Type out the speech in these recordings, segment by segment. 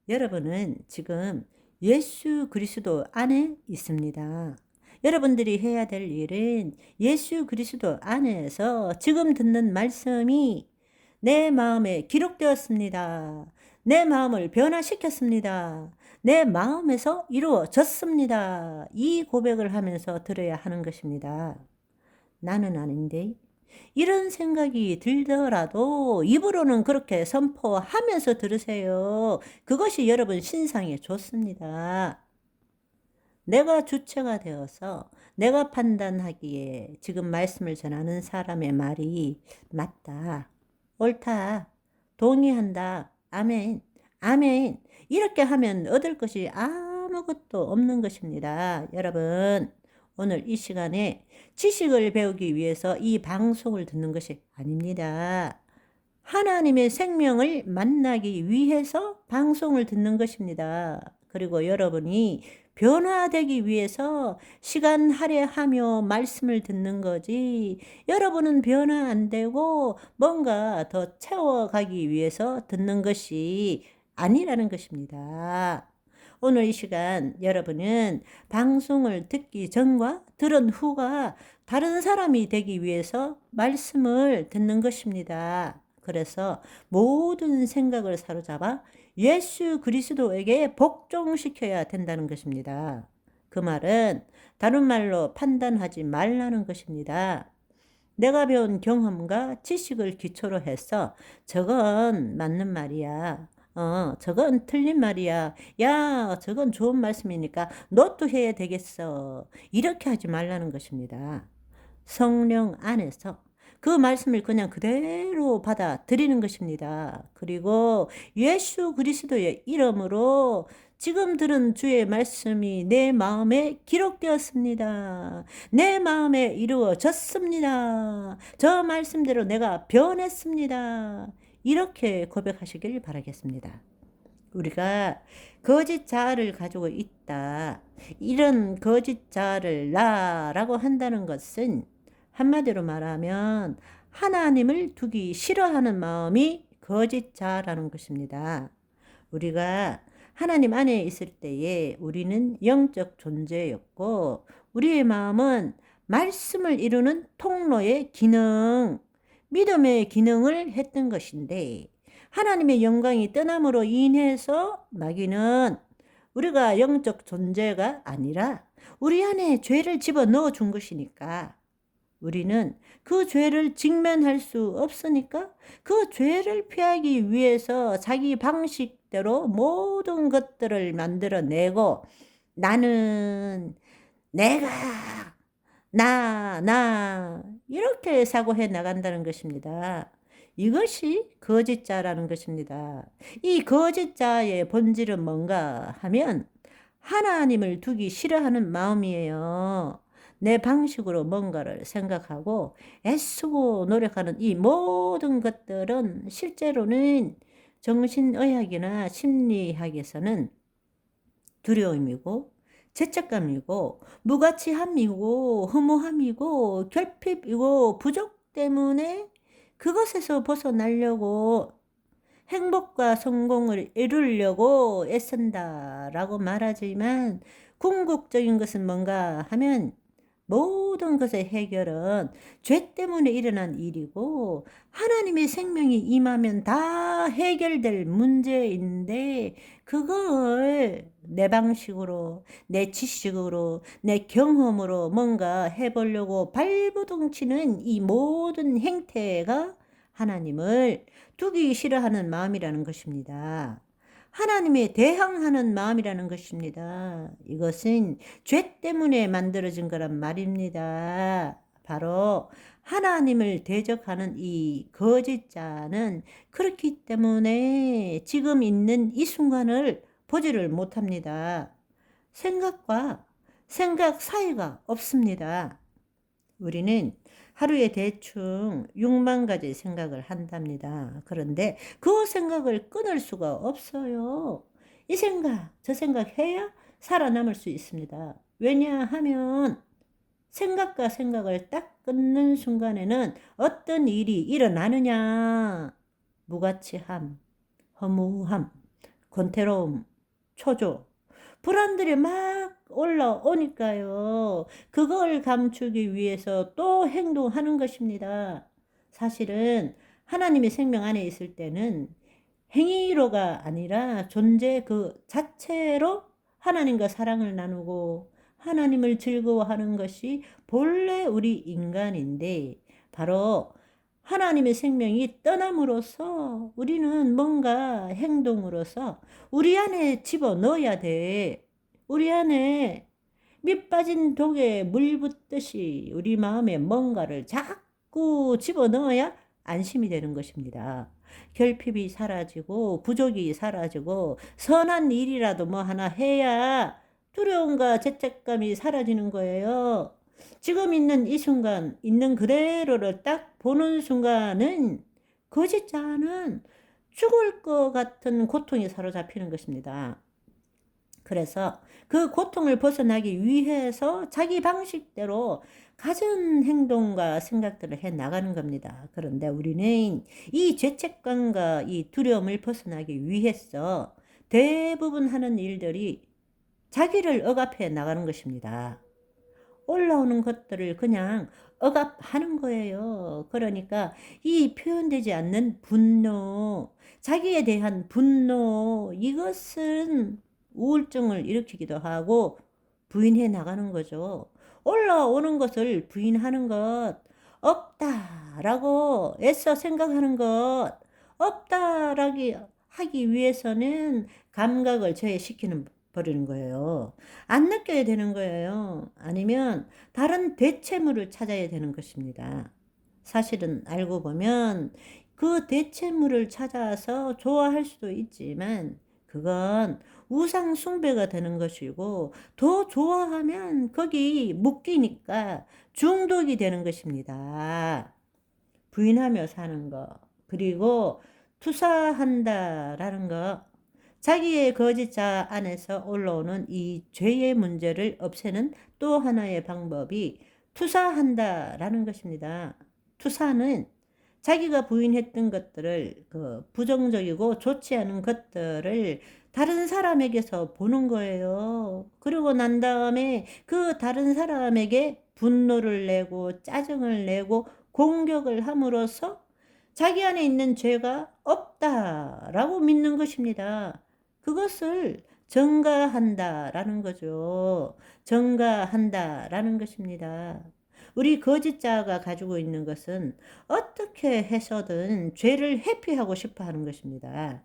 여러분은 지금 예수 그리스도 안에 있습니다. 여러분들이 해야 될 일은 예수 그리스도 안에서 지금 듣는 말씀이 내 마음에 기록되었습니다. 내 마음을 변화시켰습니다. 내 마음에서 이루어졌습니다. 이 고백을 하면서 들어야 하는 것입니다. 나는 아닌데. 이런 생각이 들더라도 입으로는 그렇게 선포하면서 들으세요. 그것이 여러분 신상에 좋습니다. 내가 주체가 되어서 내가 판단하기에 지금 말씀을 전하는 사람의 말이 맞다, 옳다, 동의한다, 아멘, 아멘. 이렇게 하면 얻을 것이 아무것도 없는 것입니다. 여러분, 오늘 이 시간에 지식을 배우기 위해서 이 방송을 듣는 것이 아닙니다. 하나님의 생명을 만나기 위해서 방송을 듣는 것입니다. 그리고 여러분이 변화되기 위해서 시간 할애하며 말씀을 듣는 거지, 여러분은 변화 안 되고 뭔가 더 채워가기 위해서 듣는 것이 아니라는 것입니다. 오늘 이 시간 여러분은 방송을 듣기 전과 들은 후가 다른 사람이 되기 위해서 말씀을 듣는 것입니다. 그래서 모든 생각을 사로잡아 예수 그리스도에게 복종시켜야 된다는 것입니다. 그 말은 다른 말로 판단하지 말라는 것입니다. 내가 배운 경험과 지식을 기초로 해서 저건 맞는 말이야. 저건 틀린 말이야. 야, 저건 좋은 말씀이니까 너도 해야 되겠어. 이렇게 하지 말라는 것입니다. 성령 안에서 그 말씀을 그냥 그대로 받아들이는 것입니다. 그리고 예수 그리스도의 이름으로 지금 들은 주의 말씀이 내 마음에 기록되었습니다. 내 마음에 이루어졌습니다. 저 말씀대로 내가 변했습니다. 이렇게 고백하시길 바라겠습니다. 우리가 거짓 자아를 가지고 있다, 이런 거짓 자아를 나라고 한다는 것은 한마디로 말하면 하나님을 두기 싫어하는 마음이 거짓 자아라는 것입니다. 우리가 하나님 안에 있을 때에 우리는 영적 존재였고, 우리의 마음은 말씀을 이루는 통로의 기능, 믿음의 기능을 했던 것인데, 하나님의 영광이 떠남으로 인해서 마귀는 우리가 영적 존재가 아니라 우리 안에 죄를 집어넣어 준 것이니까, 우리는 그 죄를 직면할 수 없으니까 그 죄를 피하기 위해서 자기 방식대로 모든 것들을 만들어내고, 나는, 내가, 이렇게 사고해 나간다는 것입니다. 이것이 거짓자라는 것입니다. 이 거짓자의 본질은 뭔가 하면 하나님을 두기 싫어하는 마음이에요. 내 방식으로 뭔가를 생각하고 애쓰고 노력하는 이 모든 것들은 실제로는 정신의학이나 심리학에서는 두려움이고 죄책감이고 무가치함이고 허무함이고 결핍이고 부족 때문에 그것에서 벗어나려고 행복과 성공을 이루려고 애쓴다라고 말하지만, 궁극적인 것은 뭔가 하면 모든 것의 해결은 죄 때문에 일어난 일이고 하나님의 생명이 임하면 다 해결될 문제인데, 그걸 내 방식으로, 내 지식으로, 내 경험으로 뭔가 해보려고 발버둥 치는 이 모든 행태가 하나님을 두기 싫어하는 마음이라는 것입니다. 하나님에 대항하는 마음이라는 것입니다. 이것은 죄 때문에 만들어진 거란 말입니다. 바로 하나님을 대적하는 이 거짓자는 그렇기 때문에 지금 있는 이 순간을 보지를 못합니다. 생각과 생각 사이가 없습니다. 우리는 하루에 대충 6만 가지 생각을 한답니다. 그런데 그 생각을 끊을 수가 없어요. 이 생각, 저 생각 해야 살아남을 수 있습니다. 왜냐하면 생각과 생각을 딱 끊는 순간에는 어떤 일이 일어나느냐? 무가치함, 허무함, 권태로움, 초조, 불안들이 막 올라오니까요. 그걸 감추기 위해서 또 행동하는 것입니다. 사실은 하나님의 생명 안에 있을 때는 행위로가 아니라 존재 그 자체로 하나님과 사랑을 나누고 하나님을 즐거워하는 것이 본래 우리 인간인데, 바로 하나님의 생명이 떠남으로써 우리는 뭔가 행동으로서 우리 안에 집어넣어야 돼. 우리 안에 밑 빠진 독에 물 붓듯이 우리 마음에 뭔가를 자꾸 집어넣어야 안심이 되는 것입니다. 결핍이 사라지고 부족이 사라지고 선한 일이라도 뭐 하나 해야 두려움과 죄책감이 사라지는 거예요. 지금 있는 이 순간, 있는 그대로를 딱 보는 순간은 거짓자는 죽을 것 같은 고통이 사로잡히는 것입니다. 그래서 그 고통을 벗어나기 위해서 자기 방식대로 갖은 행동과 생각들을 해 나가는 겁니다. 그런데 우리는 이 죄책감과 이 두려움을 벗어나기 위해서 대부분 하는 일들이 자기를 억압해 나가는 것입니다. 올라오는 것들을 그냥 억압하는 거예요. 그러니까 이 표현되지 않는 분노, 자기에 대한 분노, 이것은 우울증을 일으키기도 하고 부인해 나가는 거죠. 올라오는 것을 부인하는 것, 없다라고 애써 생각하는 것, 없다라고 하기 위해서는 감각을 저해시키는 버리는 거예요. 안 느껴야 되는 거예요. 아니면 다른 대체물을 찾아야 되는 것입니다. 사실은 알고 보면 그 대체물을 찾아서 좋아할 수도 있지만 그건 우상 숭배가 되는 것이고, 더 좋아하면 거기 묶이니까 중독이 되는 것입니다. 부인하며 사는 거, 그리고 투사한다라는 거, 자기의 거짓자 안에서 올라오는 이 죄의 문제를 없애는 또 하나의 방법이 투사한다라는 것입니다. 투사는 자기가 부인했던 것들을, 그 부정적이고 좋지 않은 것들을 다른 사람에게서 보는 거예요. 그러고 난 다음에 그 다른 사람에게 분노를 내고 짜증을 내고 공격을 함으로써 자기 안에 있는 죄가 없다라고 믿는 것입니다. 그것을 전가한다라는 거죠. 전가한다라는 것입니다. 우리 거짓자가 가지고 있는 것은 어떻게 해서든 죄를 회피하고 싶어 하는 것입니다.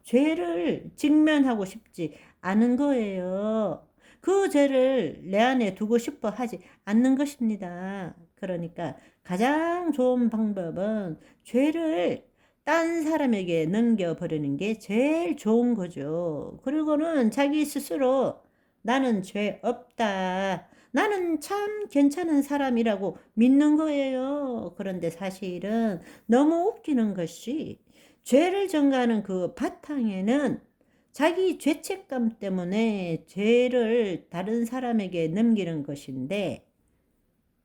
죄를 직면하고 싶지 않은 거예요. 그 죄를 내 안에 두고 싶어 하지 않는 것입니다. 그러니까 가장 좋은 방법은 죄를 딴 사람에게 넘겨버리는 게 제일 좋은 거죠. 그리고는 자기 스스로 나는 죄 없다, 나는 참 괜찮은 사람이라고 믿는 거예요. 그런데 사실은 너무 웃기는 것이, 죄를 전가하는 그 바탕에는 자기 죄책감 때문에 죄를 다른 사람에게 넘기는 것인데,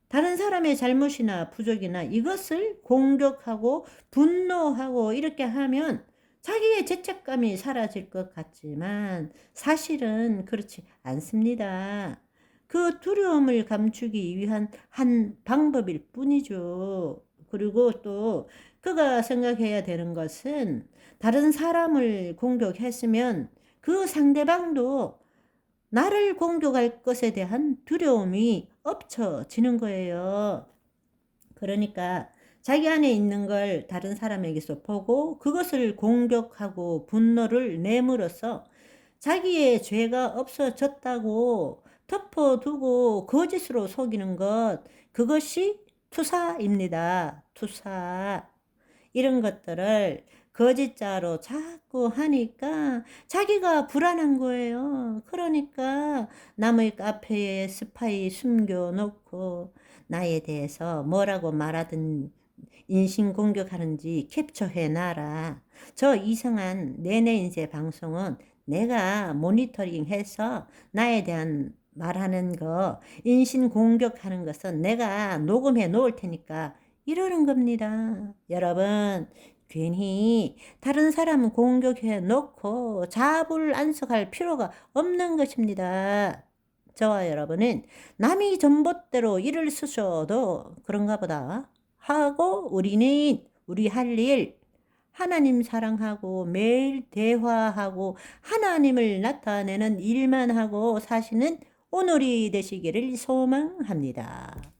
다른 사람의 잘못이나 부족이나 이것을 공격하고 분노하고 이렇게 하면 자기의 죄책감이 사라질 것 같지만 사실은 그렇지 않습니다. 그 두려움을 감추기 위한 한 방법일 뿐이죠. 그리고 또 그가 생각해야 되는 것은, 다른 사람을 공격했으면 그 상대방도 나를 공격할 것에 대한 두려움이 없어지는 거예요. 그러니까 자기 안에 있는 걸 다른 사람에게서 보고 그것을 공격하고 분노를 내므로써 자기의 죄가 없어졌다고 덮어두고 거짓으로 속이는 것, 그것이 투사입니다. 투사. 이런 것들을 거짓자로 자꾸 하니까 자기가 불안한 거예요. 그러니까 남의 카페에 스파이 숨겨놓고 나에 대해서 뭐라고 말하든 인신공격하는지 캡처해 놔라. 저 이상한 내내 인쇄 방송은 내가 모니터링해서 나에 대한 말하는 거, 인신공격하는 것은 내가 녹음해 놓을 테니까, 이러는 겁니다. 여러분, 괜히 다른 사람 공격해 놓고 자불안석할 필요가 없는 것입니다. 저와 여러분은 남이 전봇대로 일을 쓰셔도 그런가 보다 하고 우리는 우리 할 일 하나님 사랑하고 매일 대화하고 하나님을 나타내는 일만 하고 사시는 오늘이 되시기를 소망합니다.